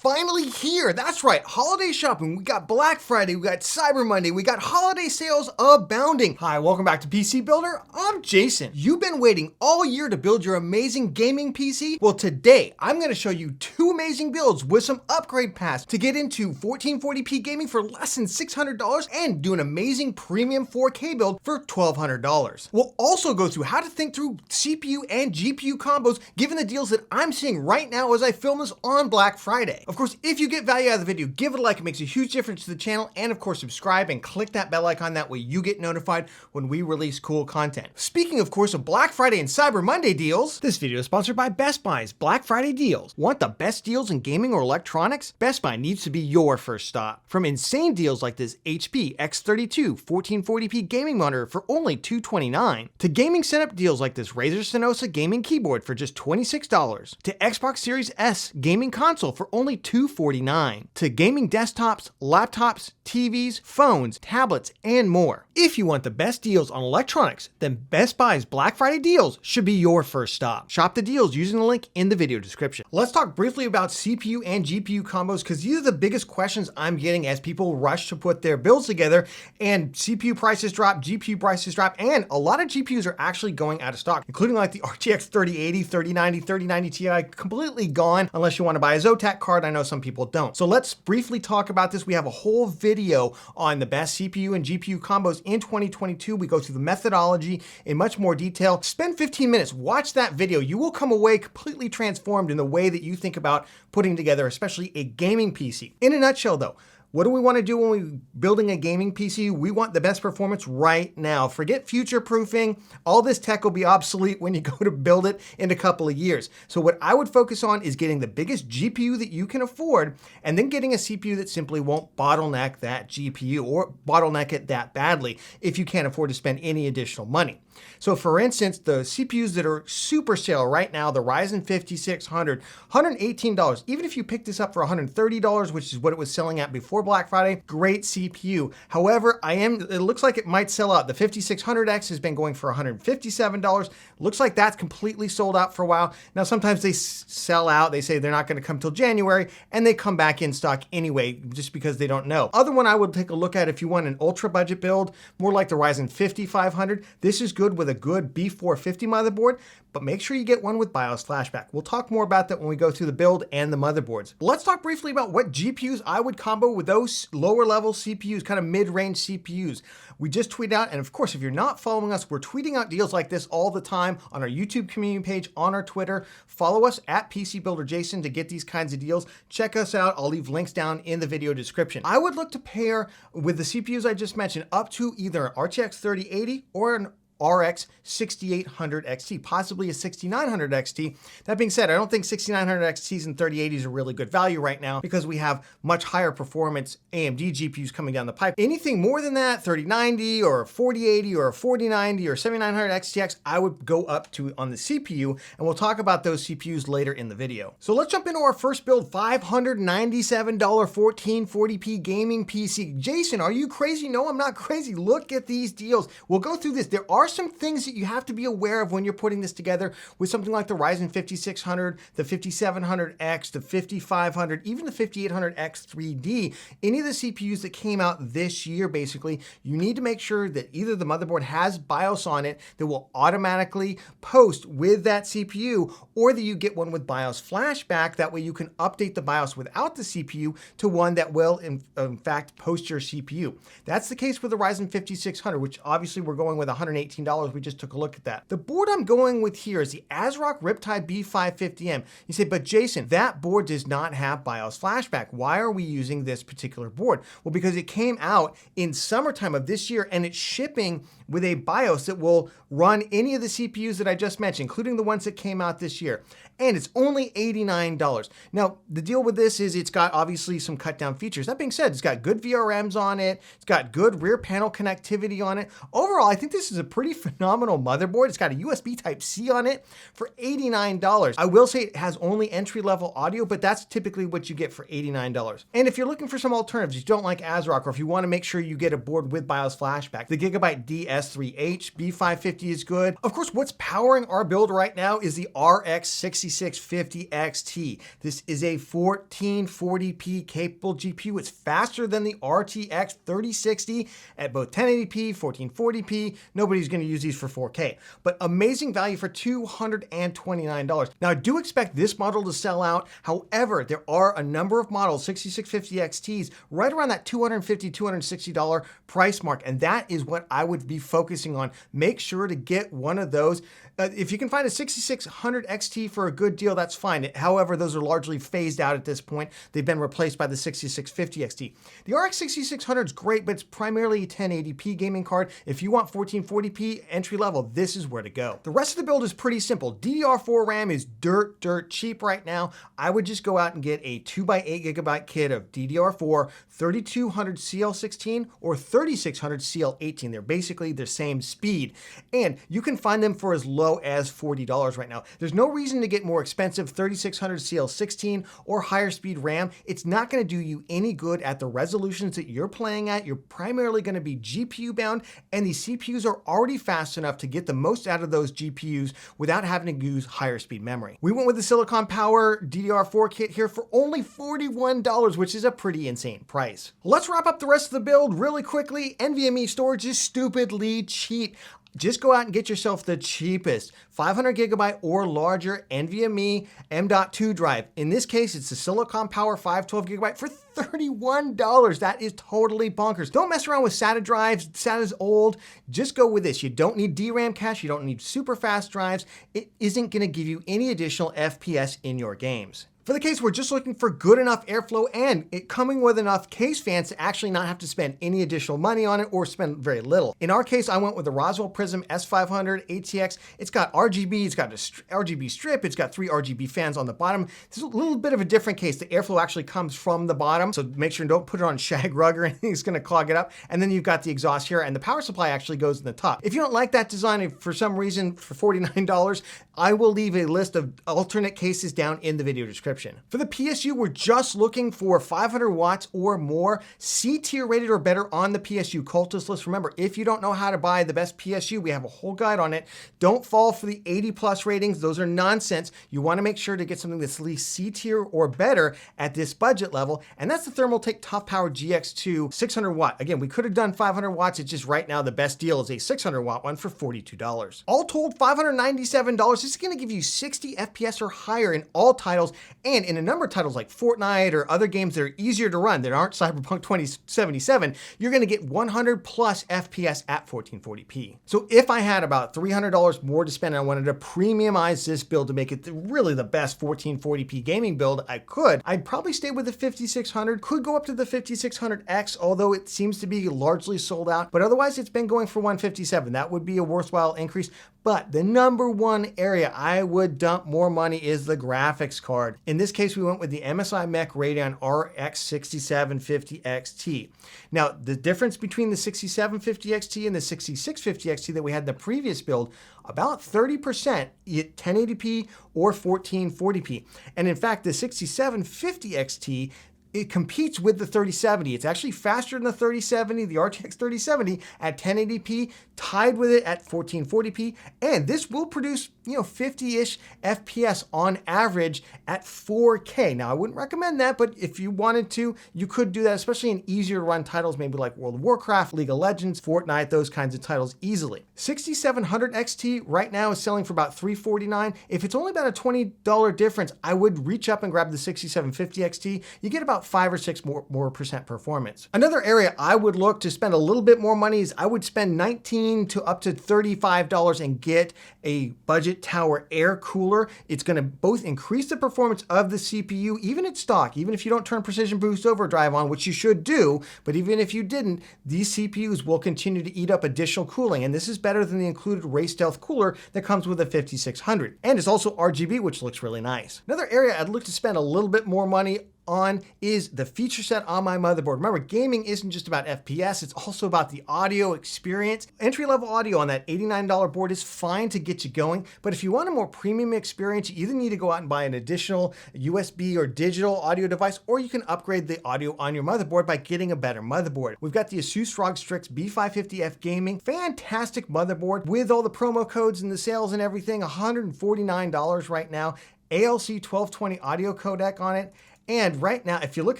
finally here. That's right, holiday shopping. We got Black Friday, we got Cyber Monday, we got holiday sales abounding. Hi, welcome back to PC Builder. I'm Jason. You've been waiting all year to build your amazing gaming PC? Well, today I'm gonna show you two amazing builds with some upgrade paths to get into 1440p gaming for less than $600 and do an amazing premium 4K build for $1,200. We'll also go through how to think through CPU and GPU combos given the deals that I'm seeing right now as I film this on Black Friday. Of course, if you get value out of the video, give it a like. It makes a huge difference to the channel. And of course, subscribe and click that bell icon. That way you get notified when we release cool content. Speaking, of course, of Black Friday and Cyber Monday deals, this video is sponsored by Best Buy's Black Friday deals. Want the best deals in gaming or electronics? Best Buy needs to be your first stop. From insane deals like this HP X32 1440p gaming monitor for only $229, to gaming setup deals like this Razer Synosa gaming keyboard for just $26, to Xbox Series S gaming console for only $249, to gaming desktops, laptops, TVs, phones, tablets, and more. If you want the best deals on electronics, then Best Buy's Black Friday deals should be your first stop. Shop the deals using the link in the video description. Let's talk briefly about CPU and GPU combos because these are the biggest questions I'm getting as people rush to put their builds together and CPU prices drop, GPU prices drop, and a lot of GPUs are actually going out of stock, including like the RTX 3080, 3090, 3090 Ti, completely gone unless you want to buy a Zotac card. I know some people don't. So let's briefly talk about this. We have a whole video on the best CPU and GPU combos in 2022. We go through the methodology in much more detail. Spend 15 minutes, watch that video. You will come away completely transformed in the way that you think about putting together, especially a gaming PC. In a nutshell though, what do we want to do when we're building a gaming PC? We want the best performance right now. Forget future proofing. All this tech will be obsolete when you go to build it in a couple of years. So what I would focus on is getting the biggest GPU that you can afford and then getting a CPU that simply won't bottleneck that GPU or bottleneck it that badly if you can't afford to spend any additional money. So for instance, the CPUs that are super sale right now, the Ryzen 5600, $118. Even if you pick this up for $130, which is what it was selling at before Black Friday, great CPU. However, it looks like it might sell out. The 5600X has been going for $157. Looks like that's completely sold out for a while. Now, sometimes they sell out. They say they're not going to come till January, and they come back in stock anyway, just because they don't know. Other one I would take a look at if you want an ultra budget build, more like the Ryzen 5500. This is good with a good B450 motherboard, but make sure you get one with BIOS flashback. We'll talk more about that when we go through the build and the motherboards. Let's talk briefly about what GPUs I would combo with those lower level CPUs, kind of mid-range CPUs. We just tweeted out, and of course, if you're not following us, we're tweeting out deals like this all the time on our YouTube community page, on our Twitter. Follow us at PC Builder Jason to get these kinds of deals. Check us out. I'll leave links down in the video description. I would look to pair with the CPUs I just mentioned up to either an RTX 3080 or an RX 6800 XT, possibly a 6900 XT. That being said, I don't think 6900 XTs and 3080s are really good value right now because we have much higher performance AMD GPUs coming down the pipe. Anything more than that, 3090 or a 4080 or a 4090 or 7900 XTX, I would go up to on the CPU, and we'll talk about those CPUs later in the video. So let's jump into our first build, $597 1440p gaming PC. Jason, are you crazy? No, I'm not crazy. Look at these deals. We'll go through this. There are some things that you have to be aware of when you're putting this together with something like the Ryzen 5600, the 5700X, the 5500, even the 5800X 3D. Any of the CPUs that came out this year, basically, you need to make sure that either the motherboard has BIOS on it that will automatically post with that CPU, or that you get one with BIOS flashback. That way you can update the BIOS without the CPU to one that will, in fact, post your CPU. That's the case with the Ryzen 5600, which obviously we're going with $118. We just took a look at that. The board I'm going with here is the ASRock Riptide B550M. You say, but Jason, that board does not have BIOS flashback. Why are we using this particular board? Well, because it came out in summertime of this year and it's shipping with a BIOS that will run any of the CPUs that I just mentioned, including the ones that came out this year. And it's only $89. Now, the deal with this is it's got obviously some cut down features. That being said, it's got good VRMs on it. It's got good rear panel connectivity on it. Overall, I think this is a pretty phenomenal motherboard. It's got a USB Type-C on it for $89. I will say it has only entry-level audio, but that's typically what you get for $89. And if you're looking for some alternatives, you don't like ASRock, or if you want to make sure you get a board with BIOS flashback, the Gigabyte DS S3H B550 is good. Of course, what's powering our build right now is the RX 6650 XT. This is a 1440p capable GPU. It's faster than the RTX 3060 at both 1080p, 1440p. Nobody's going to use these for 4K, but amazing value for $229. Now, I do expect this model to sell out. However, there are a number of models, 6650 XTs, right around that $250, $260 price mark, and that is what I would be focusing on. Make sure to get one of those. If you can find a 6600 XT for a good deal, that's fine. However, those are largely phased out at this point. They've been replaced by the 6650 XT. The RX 6600 is great, but it's primarily a 1080p gaming card. If you want 1440p entry level, this is where to go. The rest of the build is pretty simple. DDR4 RAM is dirt cheap right now. I would just go out and get a 2x8GB kit of DDR4, 3200 CL16 or 3600 CL18. They're basically the same speed, and you can find them for as low as $40 right now. There's no reason to get more expensive 3600 CL16 or higher speed RAM. It's not going to do you any good at the resolutions that you're playing at. You're primarily going to be GPU bound, and these CPUs are already fast enough to get the most out of those GPUs without having to use higher speed memory. We went with the Silicon Power DDR4 kit here for only $41, which is a pretty insane price. Let's wrap up the rest of the build really quickly. NVMe storage is stupidly cheap. Just go out and get yourself the cheapest 500GB or larger NVMe M.2 drive. In this case, it's the Silicon Power 512GB for $31. That is totally bonkers. Don't mess around with SATA drives. SATA's old. Just go with this. You don't need DRAM cache. You don't need super fast drives. It isn't going to give you any additional FPS in your games. For the case, we're just looking for good enough airflow and it coming with enough case fans to actually not have to spend any additional money on it or spend very little. In our case, I went with the Roswell Prism S500 ATX. It's got RGB, it's got an RGB strip, it's got 3 RGB fans on the bottom. This is a little bit of a different case. The airflow actually comes from the bottom, so make sure and don't put it on shag rug or anything. It's gonna clog it up. And then you've got the exhaust here, and the power supply actually goes in the top. If you don't like that design, and for some reason, for $49, I will leave a list of alternate cases down in the video description. For the PSU, we're just looking for 500 watts or more, C tier rated or better on the PSU cultist list. Remember, if you don't know how to buy the best PSU, we have a whole guide on it. Don't fall for the 80+ ratings. Those are nonsense. You want to make sure to get something that's at least C tier or better at this budget level. And that's the Thermaltake Tough Power GX2 600 watt. Again, we could have done 500 watts. It's just right now the best deal is a 600 watt one for $42. All told, $597. This is going to give you 60 FPS or higher in all titles, and in a number of titles like Fortnite or other games that are easier to run that aren't Cyberpunk 2077, you're going to get 100+ FPS at 1440p. So if I had about $300 more to spend and I wanted to premiumize this build to make it really the best 1440p gaming build I could, I'd probably stay with the 5600. Could go up to the 5600X, although it seems to be largely sold out, but otherwise it's been going for 157. That would be a worthwhile increase. But the number one area I would dump more money is the graphics card. In this case, we went with the MSI Mech Radeon RX 6750 XT. Now, the difference between the 6750 XT and the 6650 XT that we had in the previous build, about 30% at 1080p or 1440p. And in fact, the 6750 XT, it competes with the 3070. It's actually faster than the 3070, the RTX 3070 at 1080p, tied with it at 1440p, and this will produce, 50-ish FPS on average at 4K. Now, I wouldn't recommend that, but if you wanted to, you could do that, especially in easier to run titles, maybe like World of Warcraft, League of Legends, Fortnite, those kinds of titles easily. 6700 XT right now is selling for about $349. If it's only about a $20 difference, I would reach up and grab the 6750 XT. You get about 5 or 6 more percent performance. Another area I would look to spend a little bit more money is I would spend $19 to up to $35 and get a budget tower air cooler. It's going to both increase the performance of the CPU, even at stock, even if you don't turn Precision Boost Overdrive on, which you should do, but even if you didn't, these CPUs will continue to eat up additional cooling, and this is better than the included Ray Stealth cooler that comes with a 5600. And it's also RGB, which looks really nice. Another area I'd look to spend a little bit more money on is the feature set on my motherboard. Remember, gaming isn't just about FPS, it's also about the audio experience. Entry-level audio on that $89 board is fine to get you going, but if you want a more premium experience, you either need to go out and buy an additional USB or digital audio device, or you can upgrade the audio on your motherboard by getting a better motherboard. We've got the ASUS ROG Strix B550F Gaming, fantastic motherboard with all the promo codes and the sales and everything, $149 right now. ALC 1220 audio codec on it. And right now, if you look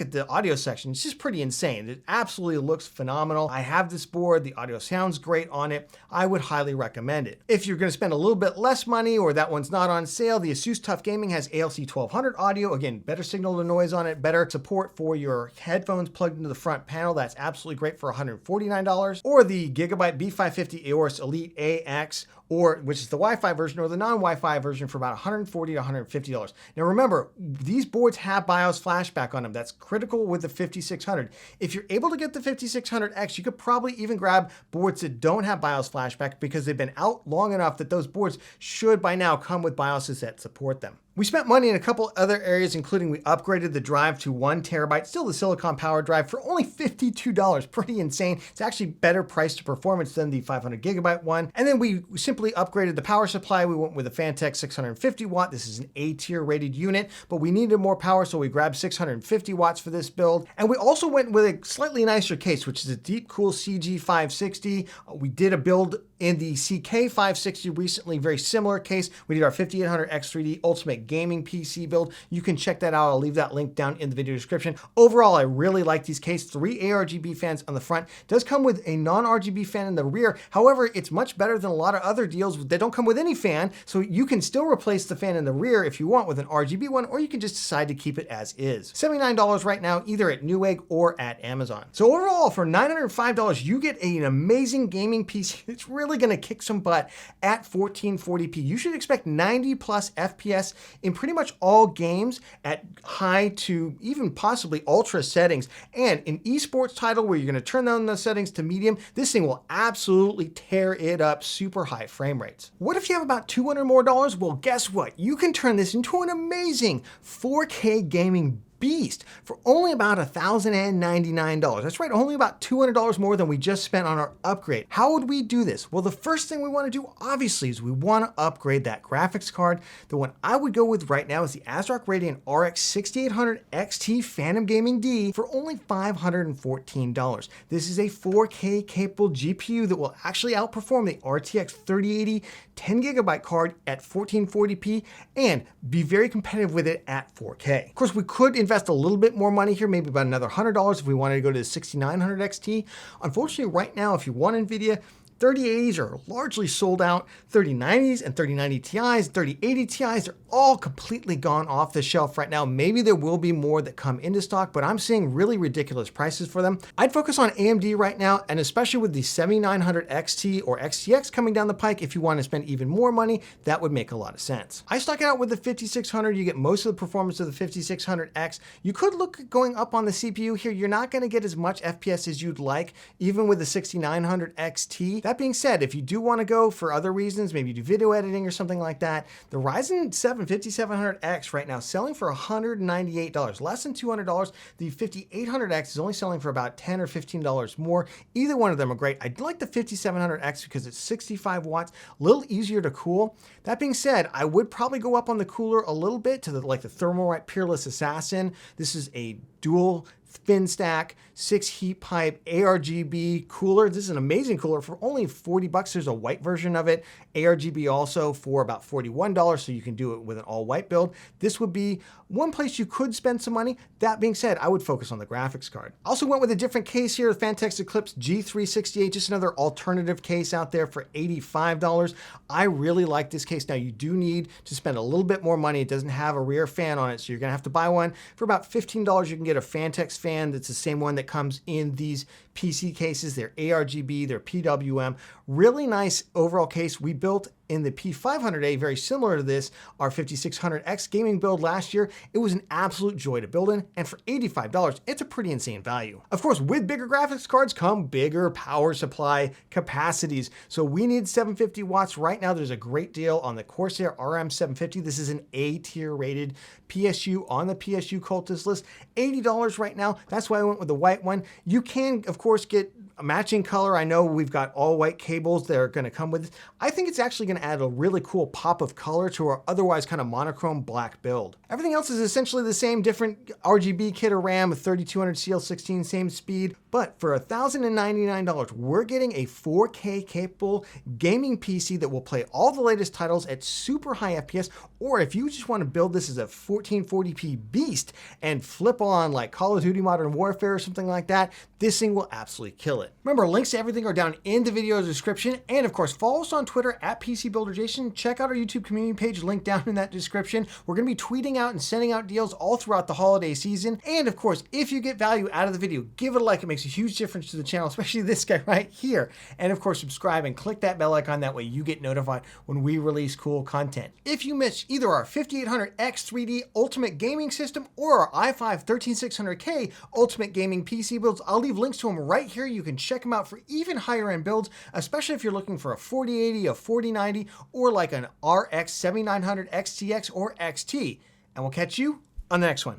at the audio section, it's just pretty insane. It absolutely looks phenomenal. I have this board. The audio sounds great on it. I would highly recommend it. If you're going to spend a little bit less money or that one's not on sale, the ASUS TUF Gaming has ALC 1200 audio. Again, better signal to noise on it, better support for your headphones plugged into the front panel. That's absolutely great for $149. Or the Gigabyte B550 Aorus Elite AX, or which is the Wi-Fi version, or the non-Wi-Fi version for about $140 to $150. Now remember, these boards have BIOS flashback on them. That's critical with the 5600. If you're able to get the 5600X, you could probably even grab boards that don't have BIOS flashback because they've been out long enough that those boards should by now come with BIOSes that support them. We spent money in a couple other areas, including we upgraded the drive to 1 terabyte, still the silicon powered drive, for only $52. Pretty insane. It's actually better price to performance than the 500 gigabyte one. And then we simply upgraded the power supply. We went with a Fantech 650 watt. This is an A tier rated unit, but we needed more power, so we grabbed 650 watts for this build. And we also went with a slightly nicer case, which is a Deepcool CG560. We did a build in the CK560 recently, very similar case. We did our 5800 X3D Ultimate Gaming PC build. You can check that out. I'll leave that link down in the video description. Overall, I really like these cases. 3 ARGB fans on the front. Does come with a non-RGB fan in the rear. However, it's much better than a lot of other deals that don't come with any fan, so you can still replace the fan in the rear if you want with an RGB one, or you can just decide to keep it as is. $79 right now, either at Newegg or at Amazon. So overall, for $905, you get an amazing gaming PC that's really going to kick some butt at 1440p. You should expect 90 plus FPS in pretty much all games at high to even possibly ultra settings. And an esports title where you're going to turn down the settings to medium, this thing will absolutely tear it up, super high frame rates. What if you have about $200 more? Well, guess what? You can turn this into an amazing 4K gaming beast for only about $1,099. That's right, only about $200 more than we just spent on our upgrade. How would we do this? Well, the first thing we want to do, obviously, is we want to upgrade that graphics card. The one I would go with right now is the ASRock Radeon RX 6800 XT Phantom Gaming D for only $514. This is a 4K capable GPU that will actually outperform the RTX 3080 10 gigabyte card at 1440p and be very competitive with it at 4K. Of course, we could invest a little bit more money here, maybe about another $100 if we wanted to go to the 6900 XT. Unfortunately, right now, if you want Nvidia, 3080s are largely sold out. 3090s and 3090 Ti's, 3080 Ti's, they're all completely gone off the shelf right now. Maybe there will be more that come into stock, but I'm seeing really ridiculous prices for them. I'd focus on AMD right now, and especially with the 7900 XT or XTX coming down the pike, if you want to spend even more money, that would make a lot of sense. I stuck it out with the 5600. You get most of the performance of the 5600X. You could look at going up on the CPU here. You're not going to get as much FPS as you'd like, even with the 6900 XT. That being said, if you do want to go for other reasons, maybe do video editing or something like that, the Ryzen 7 5700X right now selling for $198, less than $200. The 5800X is only selling for about $10 or $15 more. Either one of them are great. I like the 5700X because it's 65 watts, a little easier to cool. That being said, I would probably go up on the cooler a little bit to the Thermalright Peerless Assassin. This is a dual fin stack, 6 heat pipe, ARGB cooler. This is an amazing cooler for only $40. There's a white version of it. ARGB also for about $41, so you can do it with an all white build. This would be one place you could spend some money. That being said, I would focus on the graphics card. Also went with a different case here, the Fantex Eclipse G368, just another alternative case out there for $85. I really like this case. Now you do need to spend a little bit more money. It doesn't have a rear fan on it, so you're gonna have to buy one. For about $15, you can get a Fantex fan that's the same one that comes in these PC cases. They're ARGB, they're PWM. Really nice overall case. We built in the P500A, very similar to this, our 5600X gaming build last year. It was an absolute joy to build in, and for $85, it's a pretty insane value. Of course, with bigger graphics cards come bigger power supply capacities. So we need 750 watts. Right now, there's a great deal on the Corsair RM750. This is an A tier rated PSU on the PSU Cultist list. $80 right now. That's why I went with the white one. You can, of course, get a matching color. I know we've got all white cables that are going to come with it. I think it's actually going to add a really cool pop of color to our otherwise kind of monochrome black build. Everything else is essentially the same, different RGB kit or RAM with 3200 CL16, same speed. But for $1,099, we're getting a 4K capable gaming PC that will play all the latest titles at super high FPS. Or if you just want to build this as a 1440p beast and flip on like Call of Duty Modern Warfare or something like that, this thing will absolutely kill it. Remember, links to everything are down in the video description. And of course, follow us on Twitter at PCBuilderJason. Check out our YouTube community page, link down in that description. We're going to be tweeting out and sending out deals all throughout the holiday season. And of course, if you get value out of the video, give it a like. It makes a huge difference to the channel, especially this guy right here. And of course, subscribe and click that bell icon. That way you get notified when we release cool content. If you missed either our 5800X 3D Ultimate Gaming System or our i5 13600K Ultimate Gaming PC builds, I'll leave links to them right here. You can check them out for even higher end builds, especially if you're looking for a 4080, a 4090, or like an RX 7900 XTX or XT. And we'll catch you on the next one.